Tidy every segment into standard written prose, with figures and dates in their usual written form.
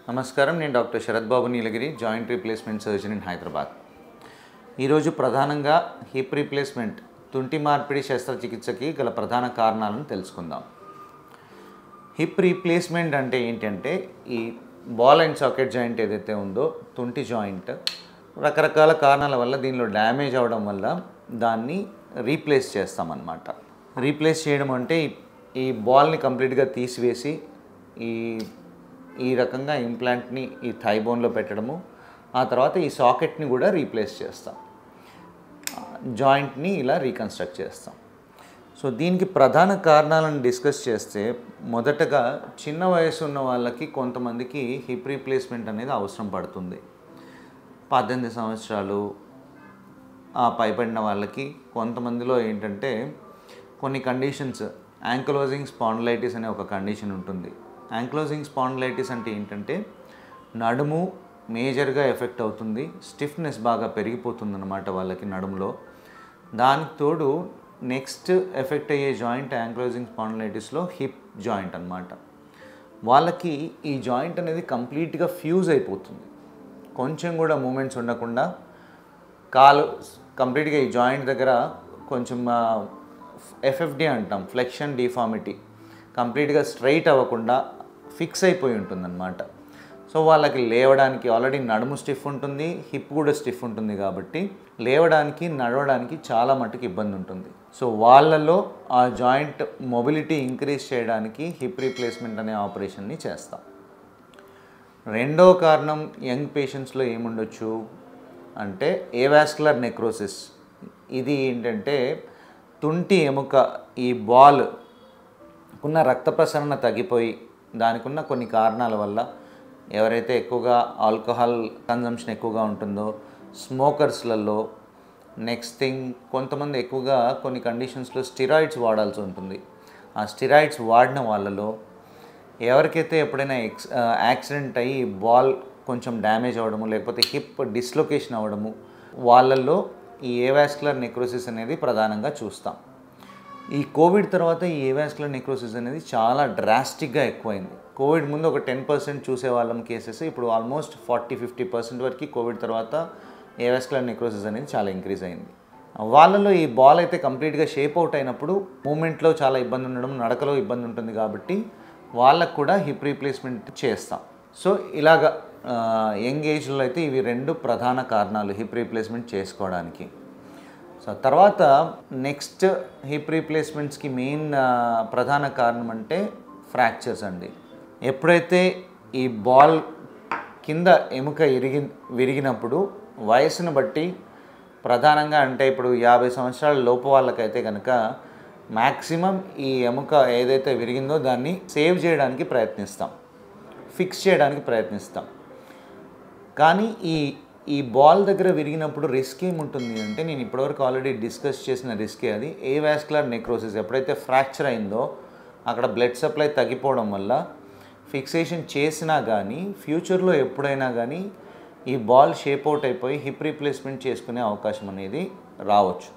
నమస్కారం, నేను doctor Sarath Babu Neelagiri, joint replacement surgeon in Hyderabad. ఈరోజు ప్రధానంగా హిప్ రీప్లేస్మెంట్ తుంటి మార్పిడి శస్త్రచికిత్సకి గల ప్రధాన కారణాలను తెలుసుకుందాం. హిప్ రీప్లేస్మెంట్ అంటే ఏంటంటే ఈ బాల్ అండ్ సాకెట్ జాయింట్ ఏదైతే ఉందో తుంటి జాయింట్ రకరకాల కారణాల వల్ల దీనిలో డ్యామేజ్ అవ్వడం వల్ల దాన్ని రీప్లేస్ చేస్తామన్నమాట. రీప్లేస్ చేయడం అంటే ఈ బాల్ని కంప్లీట్గా తీసివేసి ఈ రకంగా ఇంప్లాంట్ని ఈ థై బోన్లో పెట్టడము, ఆ తర్వాత ఈ సాకెట్ని కూడా రీప్లేస్ చేస్తాం, జాయింట్ని ఇలా రీకన్స్ట్రక్ట్ చేస్తాం. సో దీనికి ప్రధాన కారణాలను డిస్కస్ చేస్తే మొదటగా చిన్న వయసు ఉన్న వాళ్ళకి కొంతమందికి హిప్ రీప్లేస్మెంట్ అనేది అవసరం పడుతుంది. 18 సంవత్సరాలు ఆ పైబడిన వాళ్ళకి కొంతమందిలో ఏంటంటే కొన్ని కండిషన్స్, యాంకిలోజింగ్ స్పాండిలైటిస్ అనే ఒక కండిషన్ ఉంటుంది. యాంకిలోజింగ్ స్పాండిలైటిస్ అంటే ఏంటంటే నడుము మేజర్గా ఎఫెక్ట్ అవుతుంది, స్టిఫ్నెస్ బాగా పెరిగిపోతుంది అన్నమాట వాళ్ళకి నడుములో. దానికి తోడు నెక్స్ట్ ఎఫెక్ట్ అయ్యే జాయింట్ యాంకిలోజింగ్ స్పాండిలైటిస్లో హిప్ జాయింట్ అన్నమాట. వాళ్ళకి ఈ జాయింట్ అనేది కంప్లీట్గా ఫ్యూజ్ అయిపోతుంది, కొంచెం కూడా మూమెంట్స్ ఉండకుండా కాలు కంప్లీట్గా ఈ జాయింట్ దగ్గర కొంచెం ఎఫ్ఎఫ్డి అంటాం, ఫ్లెక్షన్ డిఫార్మిటీ, కంప్లీట్గా స్ట్రైట్ అవ్వకుండా ఫిక్స్ అయిపోయి ఉంటుందన్నమాట. సో వాళ్ళకి లేవడానికి ఆల్రెడీ నడుము స్టిఫ్ ఉంటుంది, హిప్ కూడా స్టిఫ్ ఉంటుంది కాబట్టి లేవడానికి నడవడానికి చాలా మట్టుకు ఇబ్బంది ఉంటుంది. సో వాళ్ళలో ఆ జాయింట్ మొబిలిటీ ఇంక్రీజ్ చేయడానికి హిప్ రీప్లేస్మెంట్ అనే ఆపరేషన్ని చేస్తాం. రెండో కారణం యంగ్ పేషెంట్స్లో ఏముండొచ్చు అంటే ఏవాస్కులర్ నెక్రోసిస్. ఇది ఏంటంటే తుంటి ఎముక ఈ బాల్ ఉన్న రక్త ప్రసరణ తగ్గిపోయి దానికి ఉన్న కొన్ని కారణాల వల్ల, ఎవరైతే ఎక్కువగా ఆల్కహాల్ కన్జంప్షన్ ఎక్కువగా ఉంటుందో, స్మోకర్స్లలో, నెక్స్ట్ థింగ్ కొంతమంది ఎక్కువగా కొన్ని కండిషన్స్లో స్టిరాయిడ్స్ వాడాల్సి ఉంటుంది. ఆ స్టిరాయిడ్స్ వాడిన వాళ్ళలో, ఎవరికైతే ఎప్పుడైనా యాక్సిడెంట్ అయ్యి బాల్ కొంచెం డ్యామేజ్ అవ్వడము లేకపోతే హిప్ డిస్లొకేషన్ అవ్వడము, వాళ్ళల్లో ఈ ఏవాస్కులర్ నెక్రోసిస్ అనేది ప్రధానంగా చూస్తాం. ఈ కోవిడ్ తర్వాత ఈ ఏవాస్కులర్ నెక్రోసిస్ అనేది చాలా డ్రాస్టిక్గా ఎక్కువైంది. కోవిడ్ ముందు ఒక 10% చూసేవాళ్ళం కేసెస్, ఇప్పుడు ఆల్మోస్ట్ 40-50% వరకు కోవిడ్ తర్వాత ఏవాస్కులర్ నెక్రోసిస్ అనేది చాలా ఇంక్రీజ్ అయింది. వాళ్ళలో ఈ బాల్ అయితే కంప్లీట్గా షేప్ అవుట్ అయినప్పుడు మూమెంట్లో చాలా ఇబ్బంది ఉండడం, నడకలో ఇబ్బంది ఉంటుంది కాబట్టి వాళ్ళకు కూడా హిప్ రీప్లేస్మెంట్ చేస్తాం. సో ఇలాగా యంగ్ ఏజ్లో అయితే ఇవి రెండు ప్రధాన కారణాలు హిప్ రీప్లేస్మెంట్ చేసుకోవడానికి. సో తర్వాత నెక్స్ట్ హిప్ రీప్లేస్మెంట్స్కి మెయిన్ ప్రధాన కారణం అంటే ఫ్రాక్చర్స్ అండి. ఎప్పుడైతే ఈ బాల్ కింద ఎముక విరిగినప్పుడు వయసును బట్టి ప్రధానంగా అంటే ఇప్పుడు 50 సంవత్సరాల లోపు వాళ్ళకైతే కనుక మ్యాక్సిమం ఈ ఎముక ఏదైతే విరిగిందో దాన్ని సేవ్ చేయడానికి ప్రయత్నిస్తాం, ఫిక్స్ చేయడానికి ప్రయత్నిస్తాం. కానీ ఈ బాల్ దగ్గర విరిగినప్పుడు రిస్క్ ఏముంటుంది అంటే, నేను ఇప్పటివరకు ఆల్రెడీ డిస్కస్ చేసిన రిస్కే అది. ఏవాస్కులర్ నెక్రోసిస్ ఎప్పుడైతే ఫ్రాక్చర్ అయిందో అక్కడ బ్లడ్ సప్లై తగ్గిపోవడం వల్ల ఫిక్సేషన్ చేసినా కానీ ఫ్యూచర్లో ఎప్పుడైనా కానీ ఈ బాల్ షేప్ అవుట్ అయిపోయి హిప్ రీప్లేస్మెంట్ చేసుకునే అవకాశం అనేది రావచ్చు.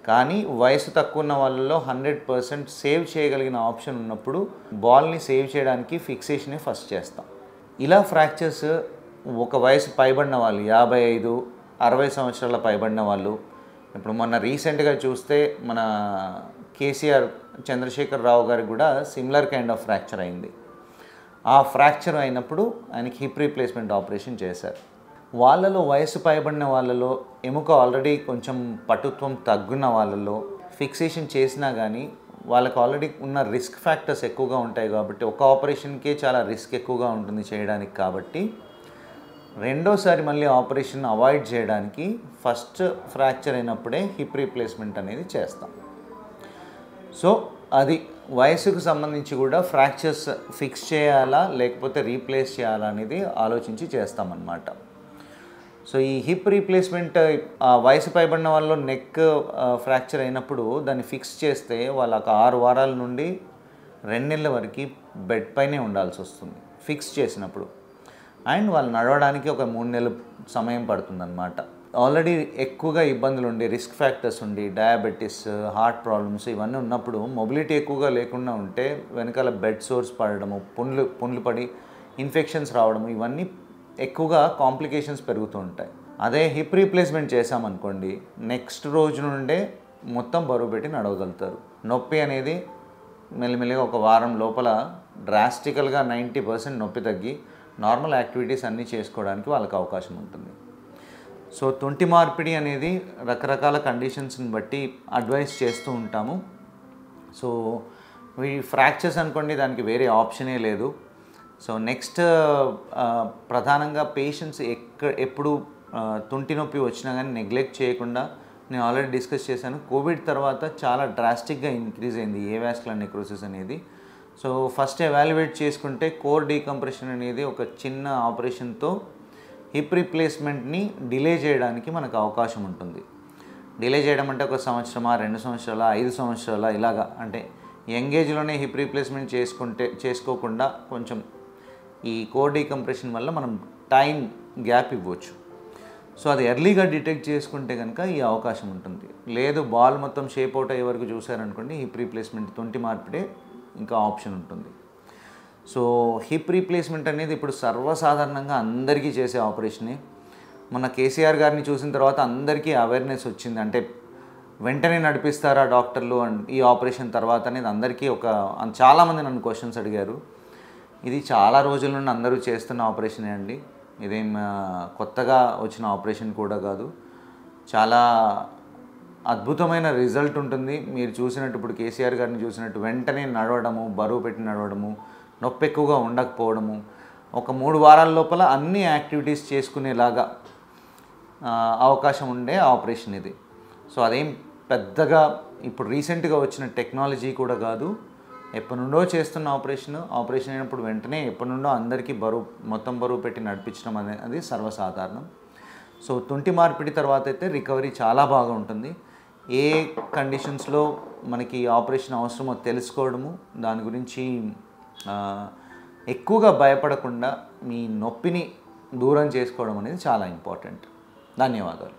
కానీ వయసు తక్కువ ఉన్న వాళ్ళలో 100% సేవ్ చేయగలిగిన ఆప్షన్ ఉన్నప్పుడు బాల్ని సేవ్ చేయడానికి ఫిక్సేషనే ఫస్ట్ చేస్తాం. ఇలా ఫ్రాక్చర్స్ ఒక వయసు పైబడిన వాళ్ళు, 55-60 సంవత్సరాల పైబడిన వాళ్ళు, ఇప్పుడు మొన్న రీసెంట్గా చూస్తే మన కేసీఆర్ చంద్రశేఖర్ రావు గారికి కూడా సిమిలర్ కైండ్ ఆఫ్ ఫ్రాక్చర్ అయింది. ఆ ఫ్రాక్చర్ అయినప్పుడు ఆయనకి హిప్ రీప్లేస్మెంట్ ఆపరేషన్ చేశారు. వాళ్ళలో వయసు పైబడిన వాళ్ళలో ఎముక ఆల్రెడీ కొంచెం పటుత్వం తగ్గున్న వాళ్ళలో ఫిక్సేషన్ చేసినా కానీ వాళ్ళకి ఆల్రెడీ ఉన్న రిస్క్ ఫ్యాక్టర్స్ ఎక్కువగా ఉంటాయి కాబట్టి, ఒక ఆపరేషన్కే చాలా రిస్క్ ఎక్కువగా ఉంటుంది చేయడానికి. కాబట్టి రెండోసారి మళ్ళీ ఆపరేషన్ అవాయిడ్ చేయడానికి ఫస్ట్ ఫ్రాక్చర్ అయినప్పుడే హిప్ రీప్లేస్మెంట్ అనేది చేస్తాం. సో అది వయసుకు సంబంధించి కూడా ఫ్రాక్చర్స్ ఫిక్స్ చేయాలా లేకపోతే రీప్లేస్ చేయాలా అనేది ఆలోచించి చేస్తామన్నమాట. సో ఈ హిప్ రీప్లేస్మెంట్ వయసు పైబడిన వాళ్ళలో నెక్ ఫ్రాక్చర్ అయినప్పుడు దాన్ని ఫిక్స్ చేస్తే వాళ్ళకి 6 వారాల నుండి 2 నెలల వరకు బెడ్ పైనే ఉండాల్సి వస్తుంది ఫిక్స్ చేసినప్పుడు. అండ్ వాళ్ళు నడవడానికి ఒక 3 నెలలు సమయం పడుతుందన్నమాట. ఆల్రెడీ ఎక్కువగా ఇబ్బందులు ఉండి, రిస్క్ ఫ్యాక్టర్స్ ఉండి, డయాబెటీస్, హార్ట్ ప్రాబ్లమ్స్ ఇవన్నీ ఉన్నప్పుడు మొబిలిటీ ఎక్కువగా లేకుండా ఉంటే వెనకాల బెడ్ సోర్స్ పడడము, పుండ్లు పడి ఇన్ఫెక్షన్స్ రావడం, ఇవన్నీ ఎక్కువగా కాంప్లికేషన్స్ పెరుగుతూ ఉంటాయి. అదే హిప్ రీప్లేస్మెంట్ చేసామనుకోండి, నెక్స్ట్ రోజు నుండే మొత్తం బరువు పెట్టి నడవగలుగుతారు. నొప్పి అనేది మెల్లిమెల్లిగా ఒక వారం లోపల డ్రాస్టికల్గా 90% నొప్పి తగ్గి నార్మల్ యాక్టివిటీస్ అన్నీ చేసుకోవడానికి వాళ్ళకి అవకాశం ఉంటుంది. సో తుంటి మార్పిడి అనేది రకరకాల కండిషన్స్ని బట్టి అడ్వైస్ చేస్తూ ఉంటాము. సో ఈ ఫ్రాక్చర్స్ అనుకోండి, దానికి వేరే ఆప్షనే లేదు. సో నెక్స్ట్ ప్రధానంగా పేషెంట్స్ ఎప్పుడు తుంటి నొప్పి వచ్చినా కానీ నెగ్లెక్ట్ చేయకుండా, నేను ఆల్రెడీ డిస్కస్ చేశాను, కోవిడ్ తర్వాత చాలా డ్రాస్టిక్గా ఇంక్రీజ్ అయింది ఏవాస్కులర్ నెక్రోసిస్ అనేది. సో ఫస్ట్ ఎవాల్యుయేట్ చేసుకుంటే కోర్ డీకంప్రెషన్ అనేది ఒక చిన్న ఆపరేషన్తో హిప్ రీప్లేస్మెంట్ని డిలే చేయడానికి మనకు అవకాశం ఉంటుంది. డిలే చేయడం అంటే 1 సంవత్సరమా, 2 సంవత్సరాల, 5 సంవత్సరాల ఇలాగా, అంటే యంగ్ ఏజ్లోనే హిప్ రీప్లేస్మెంట్ చేసుకోకుండా కొంచెం ఈ కోర్ డీకంప్రెషన్ వల్ల మనం టైం గ్యాప్ ఇవ్వచ్చు. సో అది ఎర్లీగా డిటెక్ట్ చేసుకుంటే కనుక ఈ అవకాశం ఉంటుంది. లేదు బాల్ మొత్తం షేప్ అవుట్ అయ్యే వరకు చూసారనుకోండి, హిప్ రీప్లేస్మెంట్ తుంటి మార్పిడే ఇంకా ఆప్షన్ ఉంటుంది. సో హిప్ రీప్లేస్మెంట్ అనేది ఇప్పుడు సర్వసాధారణంగా అందరికీ చేసే ఆపరేషనే. మన కేసీఆర్ గారిని చూసిన తర్వాత అందరికీ అవేర్నెస్ వచ్చింది. అంటే వెంటనే నడిపిస్తారా డాక్టర్లు ఈ ఆపరేషన్ తర్వాత అనేది అందరికీ చాలామంది నన్ను క్వశ్చన్స్ అడిగారు. ఇది చాలా రోజుల నుండి అందరూ చేస్తున్న ఆపరేషనే అండి. ఇదేం కొత్తగా వచ్చిన ఆపరేషన్ కూడా కాదు. చాలా అద్భుతమైన రిజల్ట్ ఉంటుంది. మీరు చూసినట్టు, ఇప్పుడు కేసీఆర్ గారిని చూసినట్టు వెంటనే నడవడము, బరువు పెట్టి నడవడము, నొప్పి ఎక్కువగా ఉండకపోవడము, ఒక 3 వారాల లోపల అన్ని యాక్టివిటీస్ చేసుకునేలాగా అవకాశం ఉండే ఆపరేషన్ ఇది. సో అదేం పెద్దగా ఇప్పుడు రీసెంట్గా వచ్చిన టెక్నాలజీ కూడా కాదు. ఎప్పటి నుండో చేస్తున్న ఆపరేషన్ అయినప్పుడు వెంటనే ఎప్పటి నుండో అందరికీ మొత్తం బరువు పెట్టి నడిపించడం అనేది సర్వసాధారణం. సో తుంటి మార్పిడి తర్వాత అయితే రికవరీ చాలా బాగా ఉంటుంది. ఏ కండిషన్స్లో మనకి ఆపరేషన్ అవసరమో తెలుసుకోవడము, దాని గురించి ఎక్కువగా భయపడకుండా మీ నొప్పిని దూరం చేసుకోవడం అనేది చాలా ఇంపార్టెంట్. ధన్యవాదాలు.